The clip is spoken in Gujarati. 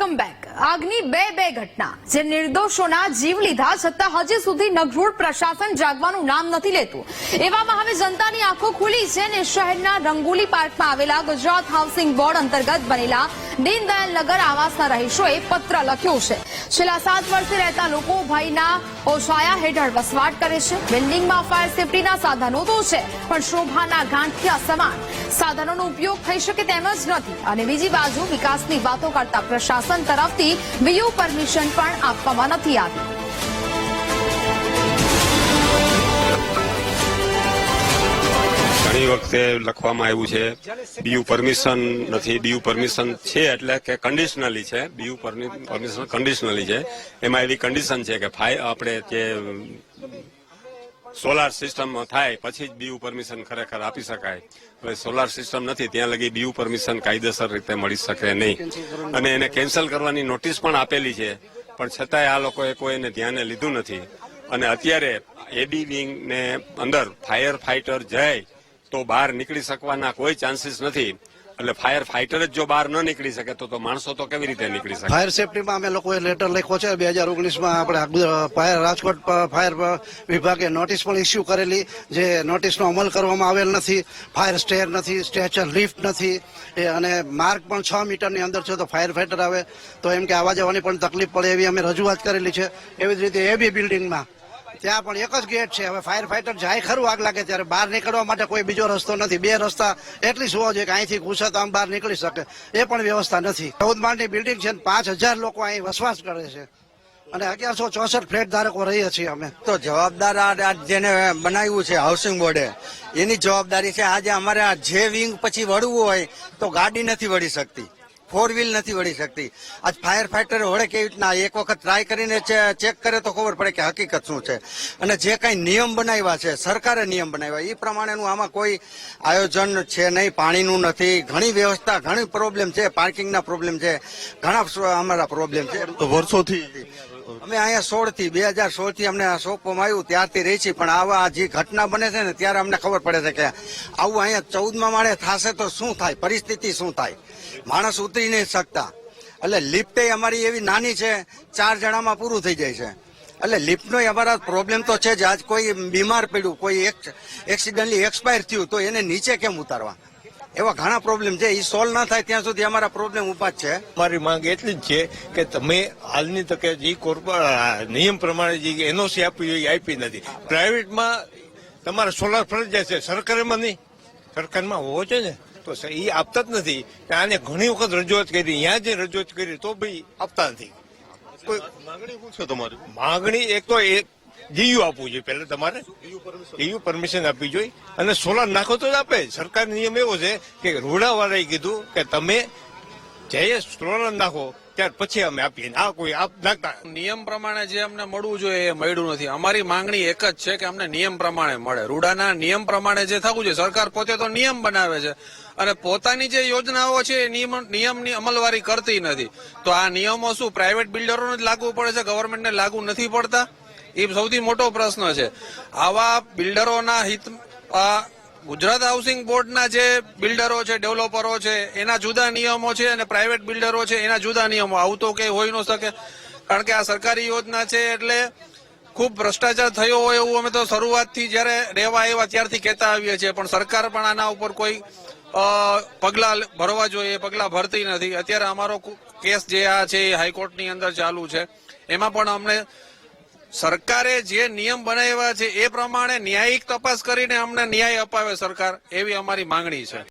Welcome back. આગની બે ઘટના જે નિર્દોષોના જીવ લીધા છતાં હજી સુધી નગરોડ પ્રશાસન જાગવાનું નામ નથી લેતું। એવામાં હવે જનતાની આંખો ખુલી છે અને શહેરના રંગોલી પાર્કમાં આવેલા ગુજરાત હાઉસિંગ બોર્ડ અંતર્ગત બનેલા દીનદયાલ નગર આવાસના રહીશોએ પત્ર લખ્યો છે। છેલ્લા 7 વર્ષથી રહેતા લોકો ભયના ઓછાયા હેઠળ વસવાટ કરે છે। બિલ્ડિંગમાં ફાયર સેફટીના સાધનો તો છે પણ શોભાના ગાંઠિયા સમાન સાધનોનો ઉપયોગ થઈ શકે તેમ જ નથી અને બીજી બાજુ વિકાસની વાતો કરતા પ્રશાસન તરફથી બીયુ પરમિશન પણ આપવામાં નથી આવી। ઘણી વખતે લખવામાં આવ્યું છે બીયુ પરમિશન નથી, બીયુ પરમિશન છે એટલે કે કન્ડિશનલી છે, બીયુ પરમિશન કન્ડિશનલી છે। એમાં એવી કન્ડિશન છે કે આપણે જે સોલાર સિસ્ટમ થાય પછી જ બીયુ પરમિશન ખરેખર આપી શકાય। હવે સોલાર સિસ્ટમ નથી ત્યાં લગી બીયુ પરમિશન કાયદેસર રીતે મળી શકે નહીં અને એને કેન્સલ કરવાની નોટિસ પણ આપેલી છે પણ છતાંય આ લોકોએ કોઈ એને ધ્યાને લીધું નથી અને અત્યારે એબી વિંગ ને અંદર ફાયર ફાઈટર જાય તો બહાર નીકળી શકવાના કોઈ ચાન્સીસ નથી। એટલે ફાયર ફાઈટર જ જો બહાર ન નીકળી શકે તો માણસો તો કેવી રીતે નીકળી શકે? ફાયર સેફટીમાં અમે લોકોએ લેટર લખ્યો છે। 2019માં આપણે રાજકોટ ફાયર વિભાગે નોટિસ પણ ઇસ્યુ કરેલી, જે નોટિસનો અમલ કરવામાં આવેલ નથી। ફાયર સ્ટેર નથી, સ્ટ્રેચર લિફ્ટ નથી અને માર્ગ પણ 6 મીટરની અંદર છે તો ફાયર ફાઈટર આવે તો એમ કે આવવા જવાની પણ તકલીફ પડે એવી અમે રજૂઆત કરેલી છે। એવી જ રીતે એબી બિલ્ડિંગમાં ત્યાં પણ એક જ ગેટ છે। હવે ફાયર ફાઈટર જાય ખરું આગ લાગે ત્યારે બહાર નીકળવા માટે કોઈ બીજો રસ્તો નથી। 2 રસ્તા એટલી હોવો જોઈએ કે અહીંથી ઘૂસે તો આમ બહાર નીકળી શકે, એ પણ વ્યવસ્થા નથી। 14 માળની બિલ્ડિંગ છે, 5000 લોકો અહીં વસવાટ કરે છે અને 1164 ફ્લેટ ધારકો રહીએ છીએ અમે। તો જવાબદાર જેને બનાવ્યું છે હાઉસિંગ બોર્ડે એની જવાબદારી છે। આજે અમારે જે વિંગ પછી વળવું હોય તો ગાડી નથી વળી શકતી, 4 વ્હીલ નથી વળી શકતી। આજ ફાયર ફાઈટર વળે કેવી રીતના? એક વખત ટ્રાય કરીને ચેક કરે તો ખબર પડે કે હકીકત શું છે। અને જે કઈ નિયમ બનાવ્યા છે, સરકારે નિયમ બનાવ્યા એ પ્રમાણેનું આમાં કોઈ આયોજન છે નહીં, પાણીનું નથી, ઘણી વ્યવસ્થા, ઘણી પ્રોબ્લેમ છે, પાર્કિંગના પ્રોબ્લેમ છે, ઘણા અમારા પ્રોબ્લેમ છે। વર્ષોથી અમે અહીંયા 2016 થી અમને સોંપવામાં આવ્યું ત્યારથી રહી છીએ પણ આવા જે ઘટના બને છે ને ત્યારે અમને ખબર પડે છે કે આવું અહીંયા 14મા માળે થશે તો શું થાય, પરિસ્થિતિ શું થાય, માણસ ઉતરી નહીં શકતા। એટલે લિફ્ટ અમારી એવી નાની છે, 4 જણામાં પૂરું થઈ જાય છે। એટલે લિફ્ટનો અમારા પ્રોબ્લેમ તો છે જ। આજ કોઈ બીમાર પડ્યું, કોઈ એક્સિડન્ટલી એક્સપાયર થયું તો એને નીચે કેમ ઉતારવા, એવા ઘણા પ્રોબ્લેમ છે। એ સોલ્વ ના થાય ત્યાં સુધી અમારા પ્રોબ્લેમ ઉભા જ છે। મારી માંગ એટલી જ છે કે તમે હાલની તકે જે નિયમ પ્રમાણે જે એનઓસી આપવી જોઈએ આપી નથી। પ્રાઇવેટમાં તમારે સોલાર ફરજિયાત છે, સરકારમાં નહીં, સરકારમાં હોવો છે ને તો એ આપતા જ નથી। આને ઘણી વખત રજૂઆત કરી, અહીંયા જે રજૂઆત કરી તો ભાઈ આપતા નથી। કોઈ માંગણી શું છે તમારી? માંગણી એક તો જીયુ આપવું જોઈએ, પહેલા તમારે જીયુ પરમિશન આપવી જોઈએ અને સોલાર નાખો તો જ આપે। સરકાર નિયમ એવો છે કે રૂડાવાળાએ કીધું કે તમે જઈએ સોલાર નાખો ત્યાર પછી અમે આપીએ, આ કોઈ આપ નાખતા નિયમ પ્રમાણે જે અમને મળવું જોઈએ એ મળ્યું નથી। અમારી માંગણી એક જ છે કે અમને નિયમ પ્રમાણે મળે। રૂડાના નિયમ પ્રમાણે જે થવું જોઈએ, સરકાર પોતે તો નિયમ બનાવે છે અને પોતાની જે યોજનાઓ છે એ નિયમની અમલવારી કરતી નથી। તો આ નિયમો શું પ્રાઇવેટ બિલ્ડરોને જ લાગુ પડે છે, ગવર્મેન્ટને લાગુ નથી પડતા? એ સૌથી મોટો પ્રશ્ન છે। આવા બિલ્ડરોના હિત, ગુજરાત હાઉસિંગ બોર્ડના જે બિલ્ડરો છે, ડેવલપરો છે એના જુદા નિયમો છે અને પ્રાઇવેટ બિલ્ડરો છે એના જુદા નિયમો। આવું તો કઈ હોઈ ન શકે કારણ કે આ સરકારી યોજના છે એટલે ખૂબ ભ્રષ્ટાચાર થયો હોય એવું અમે તો શરૂઆતથી જયારે રહેવા આવ્યા ત્યારથી કહેતા આવીએ છીએ પણ સરકાર પણ આના ઉપર કોઈ પગલા ભરવા જોઈએ પગલા ભરતી નથી। અત્યારે અમારો કેસ જે આ છે એ હાઈકોર્ટની અંદર ચાલુ છે, એમાં પણ અમને સરકારે જે નિયમ બનાવ્યા છે એ પ્રમાણે ન્યાયિક તપાસ કરીને અમને ન્યાય અપાવે સરકાર, એવી અમારી માંગણી છે।